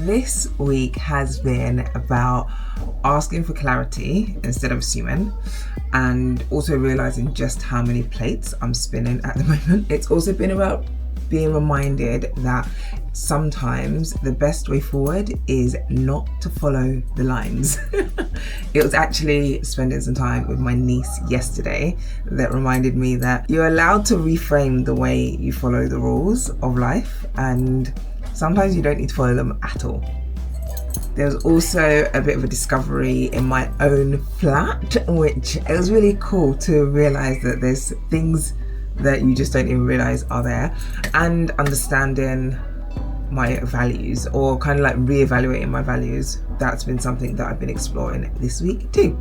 This week has been about asking for clarity instead of assuming, and also realizing just how many plates I'm spinning at the moment. It's also been about being reminded that sometimes the best way forward is not to follow the lines. It was actually spending some time with my niece yesterday that reminded me that you're allowed to reframe the way you follow the rules of life, and sometimes you don't need to follow them at all. There was also a bit of a discovery in my own flat, which it was really cool to realize that there's things that you just don't even realize are there, and understanding my values, or kind of like reevaluating my values. That's been something that I've been exploring this week too.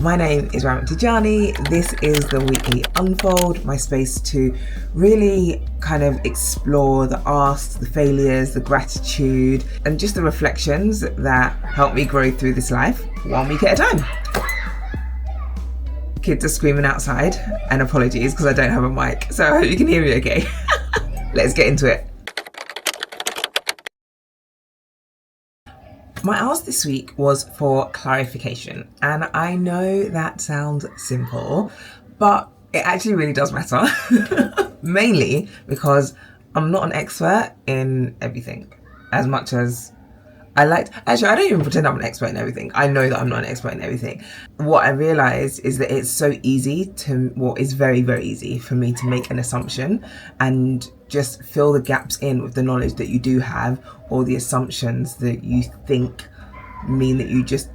My name is Tijani. This is the weekly Unfold, my space to really kind of explore the asks, the failures, the gratitude, and just the reflections that help me grow through this life 1 week at a time. Kids are screaming outside, and apologies because I don't have a mic, so I hope you can hear me okay. Let's get into it. My ask this week was for clarification, and I know that sounds simple, but it actually really does matter. Mainly because I'm not an expert in everything, as much as I don't even pretend I'm an expert in everything. I know that I'm not an expert in everything. What I realized is that it's so easy it's very, very easy for me to make an assumption and just fill the gaps in with the knowledge that you do have, or the assumptions that you think mean that you just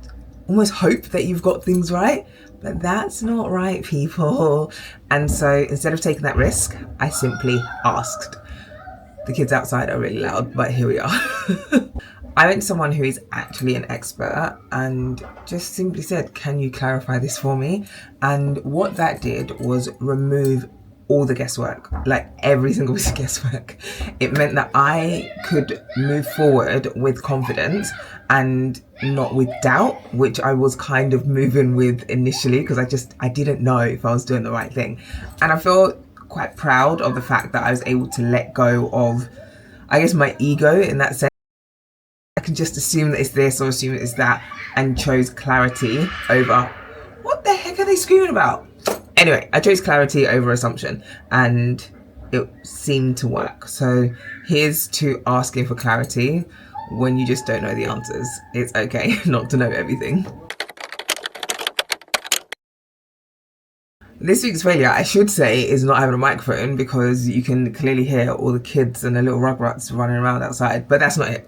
almost hope that you've got things right. But that's not right, people. And so instead of taking that risk, I simply asked. The kids outside are really loud, but here we are. I went to someone who is actually an expert and just simply said, can you clarify this for me? And what that did was remove all the guesswork, like every single piece of guesswork. It meant that I could move forward with confidence and not with doubt, which I was kind of moving with initially because I didn't know if I was doing the right thing. And I feel quite proud of the fact that I was able to let go of, I guess, my ego in that sense. I can just assume that it's this or assume it's that, and chose clarity over, what the heck are they screaming about? Anyway, I chose clarity over assumption, and it seemed to work. So here's to asking for clarity when you just don't know the answers. It's okay not to know everything. This week's failure, I should say, is not having a microphone, because you can clearly hear all the kids and the little rugrats running around outside, but that's not it.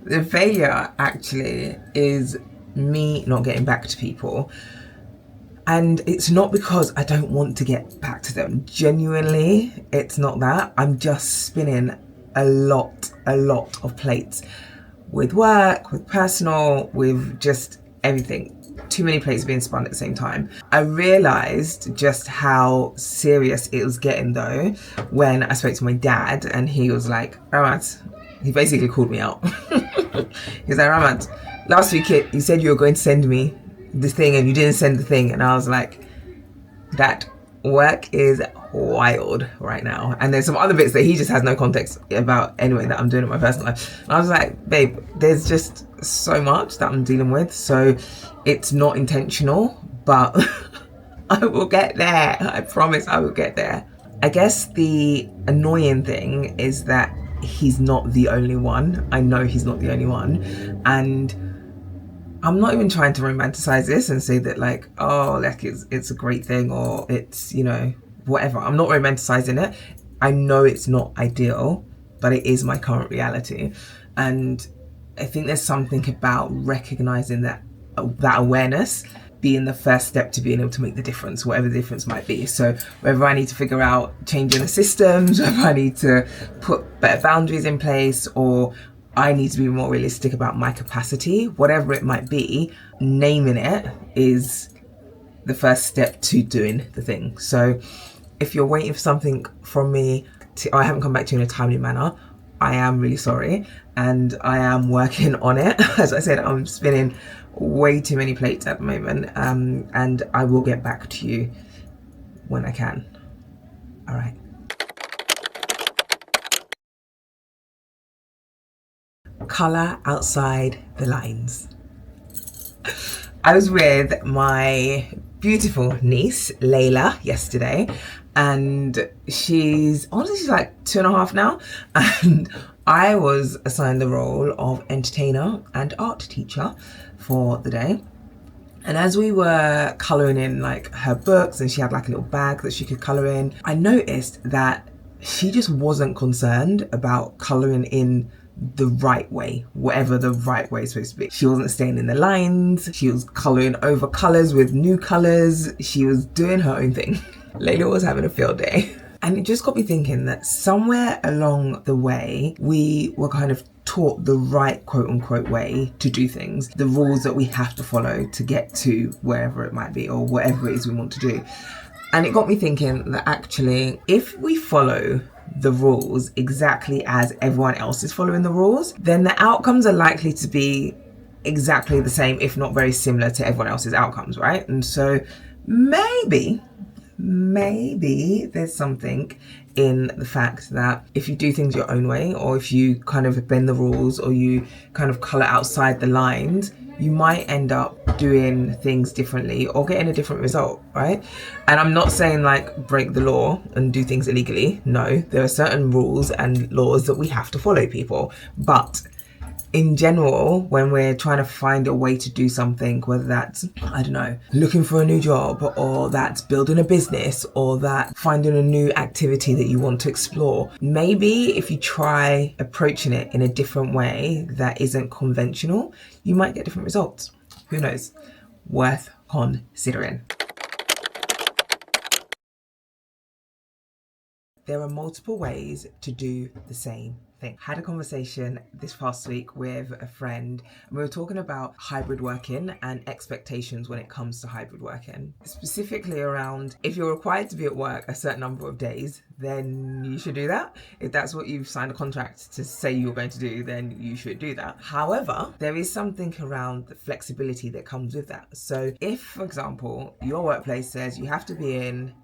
The failure actually is me not getting back to people. And it's not because I don't want to get back to them. Genuinely, it's not that. I'm just spinning a lot of plates with work, with personal, with just everything. Too many plates being spun at the same time. I realized just how serious it was getting though when I spoke to my dad, and he was like, Ramat, he basically called me out. He's like, Ramat, last week you said you were going to send me the thing and you didn't send the thing. And I was like, that work is wild right now, and there's some other bits that he just has no context about anyway that I'm doing in my personal life. And I was like, babe, there's just so much that I'm dealing with, so it's not intentional, but I will get there. I promise I will get there. I guess the annoying thing is that he's not the only one. I know he's not the only one, and I'm not even trying to romanticize this and say that like, oh, like it's a great thing, or it's, you know, whatever. I'm not romanticizing it. I know it's not ideal, but it is my current reality. And I think there's something about recognizing that awareness being the first step to being able to make the difference, whatever the difference might be. So whether I need to figure out changing the systems, whether I need to put better boundaries in place, or I need to be more realistic about my capacity, whatever it might be, naming it is the first step to doing the thing. So if you're waiting for something from me I haven't come back to you in a timely manner, I am really sorry, and I am working on it. As I said, I'm spinning way too many plates at the moment, and I will get back to you when I can. All right. Colour outside the lines. I was with my beautiful niece, Layla, yesterday, and she's like 2.5 now, and I was assigned the role of entertainer and art teacher for the day. And as we were colouring in like her books, and she had like a little bag that she could colour in, I noticed that she just wasn't concerned about colouring in the right way, whatever the right way is supposed to be. She wasn't staying in the lines, she was colouring over colours with new colours, she was doing her own thing. Layla was having a field day. And it just got me thinking that somewhere along the way, we were kind of taught the right quote unquote way to do things, the rules that we have to follow to get to wherever it might be or whatever it is we want to do. And it got me thinking that actually, if we follow the rules exactly as everyone else is following the rules, then the outcomes are likely to be exactly the same, if not very similar to everyone else's outcomes, right? And so maybe there's something in the fact that if you do things your own way, or if you kind of bend the rules, or you kind of colour outside the lines, you might end up doing things differently or getting a different result, right? And I'm not saying like break the law and do things illegally. No, there are certain rules and laws that we have to follow, people. But in general, when we're trying to find a way to do something, whether that's, I don't know, looking for a new job, or that's building a business, or that finding a new activity that you want to explore, maybe if you try approaching it in a different way that isn't conventional, you might get different results. Who knows? Worth considering. There are multiple ways to do the same thing. Had a conversation this past week with a friend, and we were talking about hybrid working and expectations when it comes to hybrid working. Specifically around, if you're required to be at work a certain number of days, then you should do that. If that's what you've signed a contract to say you're going to do, then you should do that. However, there is something around the flexibility that comes with that. So if, for example, your workplace says you have to be in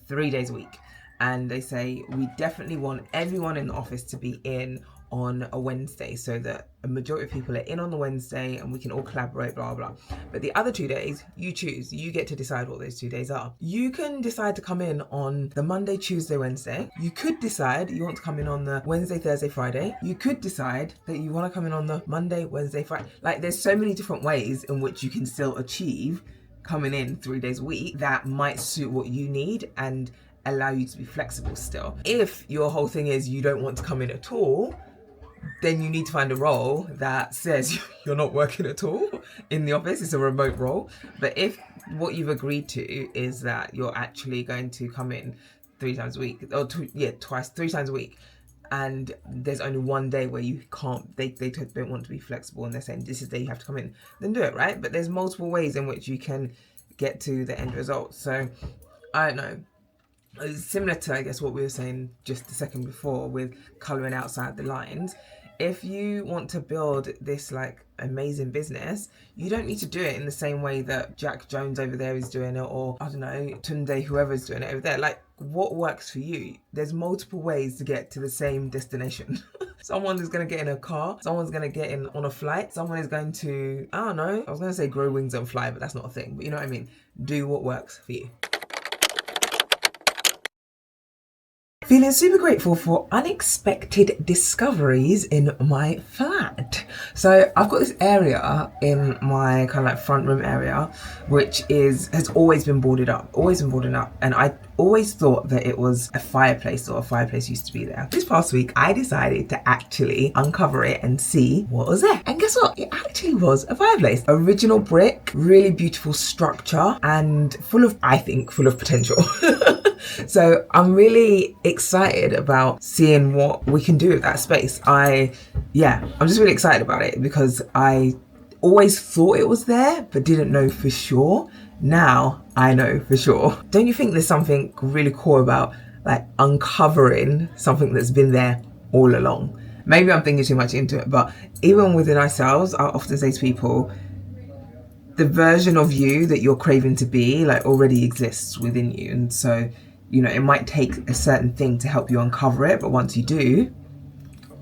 3 days a week, and they say we definitely want everyone in the office to be in on a Wednesday so that a majority of people are in on the Wednesday and we can all collaborate, blah blah. But the other 2 days, you choose. You get to decide what those 2 days are. You can decide to come in on the Monday, Tuesday, Wednesday. You could decide you want to come in on the Wednesday, Thursday, Friday. You could decide that you want to come in on the Monday, Wednesday, Friday. Like, there's so many different ways in which you can still achieve coming in 3 days a week that might suit what you need and allow you to be flexible still. If your whole thing is you don't want to come in at all, then you need to find a role that says you're not working at all in the office. It's a remote role. But if what you've agreed to is that you're actually going to come in 3 times a week, or 3 times a week, and there's only one day where you can't, they don't want to be flexible and they're saying this is the day you have to come in, then do it, right? But there's multiple ways in which you can get to the end result. So I don't know. It's similar to, I guess, what we were saying just a second before with colouring outside the lines. If you want to build this like amazing business, you don't need to do it in the same way that Jack Jones over there is doing it, or I don't know, Tunde, whoever's doing it over there. Like, what works for you? There's multiple ways to get to the same destination. Someone is going to get in a car, someone's going to get in on a flight, someone is going to, I don't know, I was going to say grow wings and fly, but that's not a thing, but you know what I mean? Do what works for you. Feeling super grateful for unexpected discoveries in my flat. So I've got this area in my kind of like front room area, which has always been boarded up, and I always thought that it was a fireplace, or a fireplace used to be there. This past week, I decided to actually uncover it and see what was there. And guess what? It actually was a fireplace. Original brick, really beautiful structure, and full of potential. So I'm really excited about seeing what we can do with that space. I'm just really excited about it because I always thought it was there, but didn't know for sure. Now I know for sure. Don't you think there's something really cool about like uncovering something that's been there all along? Maybe I'm thinking too much into it, but even within ourselves, I often say to people, the version of you that you're craving to be like already exists within you. And so, you know, it might take a certain thing to help you uncover it, but once you do,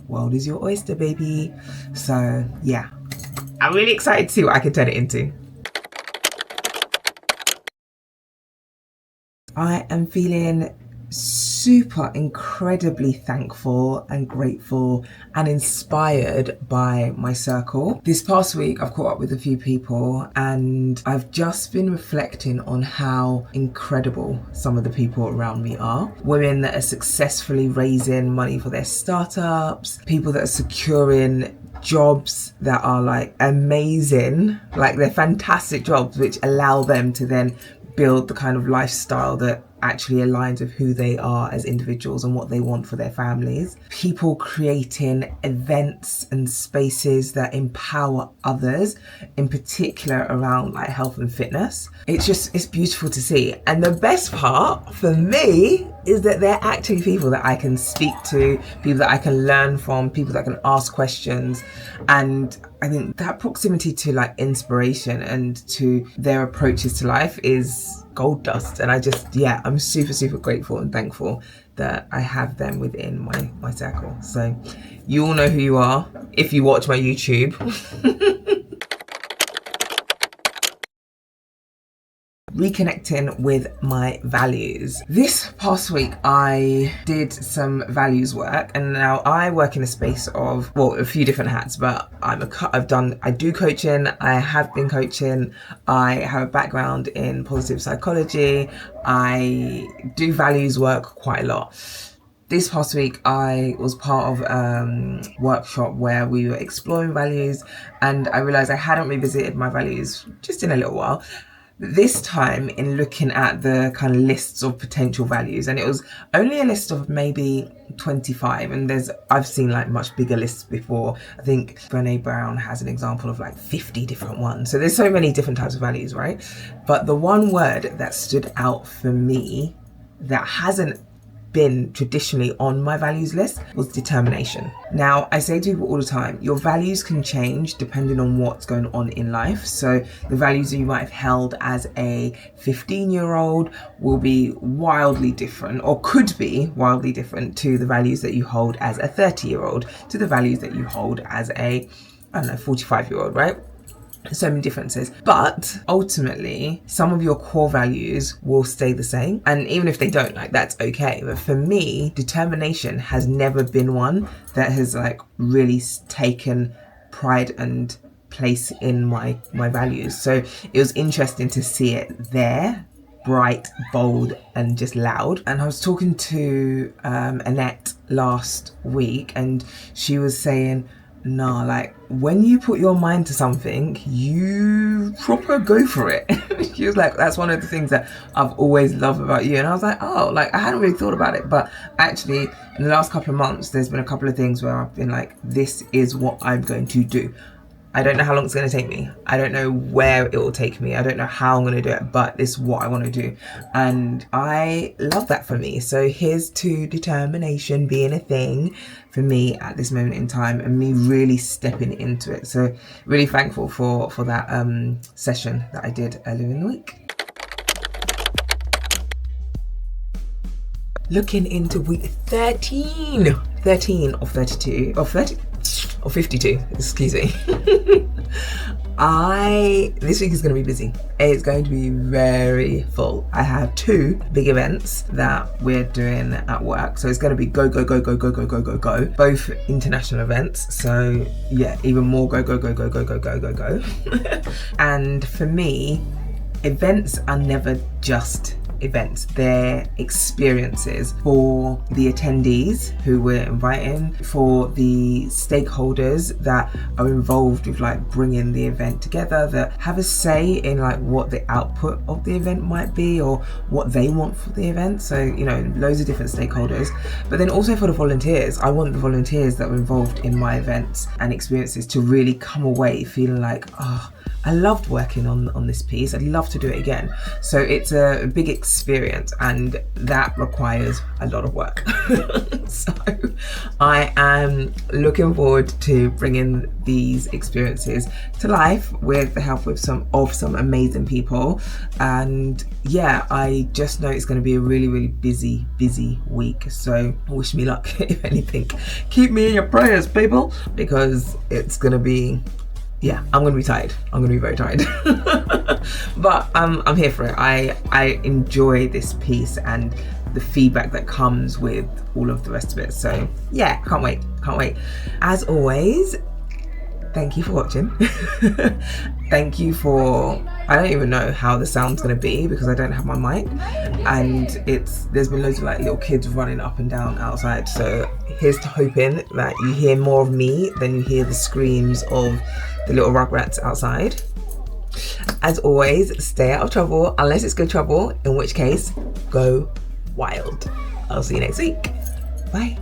world is your oyster, baby. So yeah, I'm really excited to see what I can turn it into. I am feeling super incredibly thankful and grateful and inspired by my circle. This past week I've caught up with a few people and I've just been reflecting on how incredible some of the people around me are. Women that are successfully raising money for their startups, people that are securing jobs that are like amazing, like they're fantastic jobs which allow them to then build the kind of lifestyle that actually aligns with who they are as individuals and what they want for their families. People creating events and spaces that empower others, in particular around like health and fitness. It's beautiful to see. And the best part for me is that they're actually people that I can speak to, people that I can learn from, people that can ask questions. And I think that proximity to like inspiration and to their approaches to life is gold dust. And I'm super grateful and thankful that I have them within my circle. So you all know who you are if you watch my YouTube. Reconnecting with my values. This past week I did some values work, and now I work in a space of, well, a few different hats, but I do coaching, I have been coaching, I have a background in positive psychology, I do values work quite a lot. This past week I was part of a workshop where we were exploring values, and I realized I hadn't revisited my values just in a little while. This time, in looking at the kind of lists of potential values, and it was only a list of maybe 25, and I've seen like much bigger lists before. I think Brené Brown has an example of like 50 different ones. So there's so many different types of values, right? But the one word that stood out for me that hasn't been traditionally on my values list was determination. Now, I say to people all the time, your values can change depending on what's going on in life. So the values that you might have held as a 15-year-old will be wildly different, or could be wildly different, to the values that you hold as a 30-year-old, to the values that you hold as a, 45-year-old, right? So many differences, but ultimately some of your core values will stay the same, and even if they don't, like, that's okay. But for me, determination has never been one that has like really taken pride and place in my values. So it was interesting to see it there, bright, bold, and just loud. And I was talking to Annette last week, and she was saying, nah, like when you put your mind to something, you proper go for it. She was like, that's one of the things that I've always loved about you. And I was like, oh, like I hadn't really thought about it, but actually in the last couple of months there's been a couple of things where I've been like, this is what I'm going to do. I don't know how long it's going to take me. I don't know where it will take me. I don't know how I'm going to do it, but this is what I want to do. And I love that for me. So here's to determination being a thing for me at this moment in time, and me really stepping into it. So really thankful for that session that I did earlier in the week. Looking into week 13 of 32, or 52, excuse me. This week is going to be busy. It's going to be very full. I have 2 big events that we're doing at work. So it's going to be go. Both international events. So yeah, even more go. And for me, events are never just events. They're experiences for the attendees who we're inviting, for the stakeholders that are involved with like bringing the event together, that have a say in like what the output of the event might be or what they want for the event. So, you know, loads of different stakeholders. But then also for the volunteers, I want the volunteers that are involved in my events and experiences to really come away feeling like, oh, I loved working on this piece. I'd love to do it again. So it's a big experience, and that requires a lot of work. So I am looking forward to bringing these experiences to life with the help of some amazing people. And yeah, I just know it's going to be a really busy week. So wish me luck. If anything, keep me in your prayers, people, because it's going to be, yeah, I'm going to be tired. I'm going to be very tired. But I'm here for it. I enjoy this piece and the feedback that comes with all of the rest of it. So yeah, can't wait. As always, thank you for watching. Thank you for, I don't even know how the sound's going to be because I don't have my mic, and there's been loads of like little kids running up and down outside. So here's to hoping that you hear more of me than you hear the screams of the little rugrats outside. As always, stay out of trouble unless it's good trouble, in which case, go wild. I'll see you next week. Bye.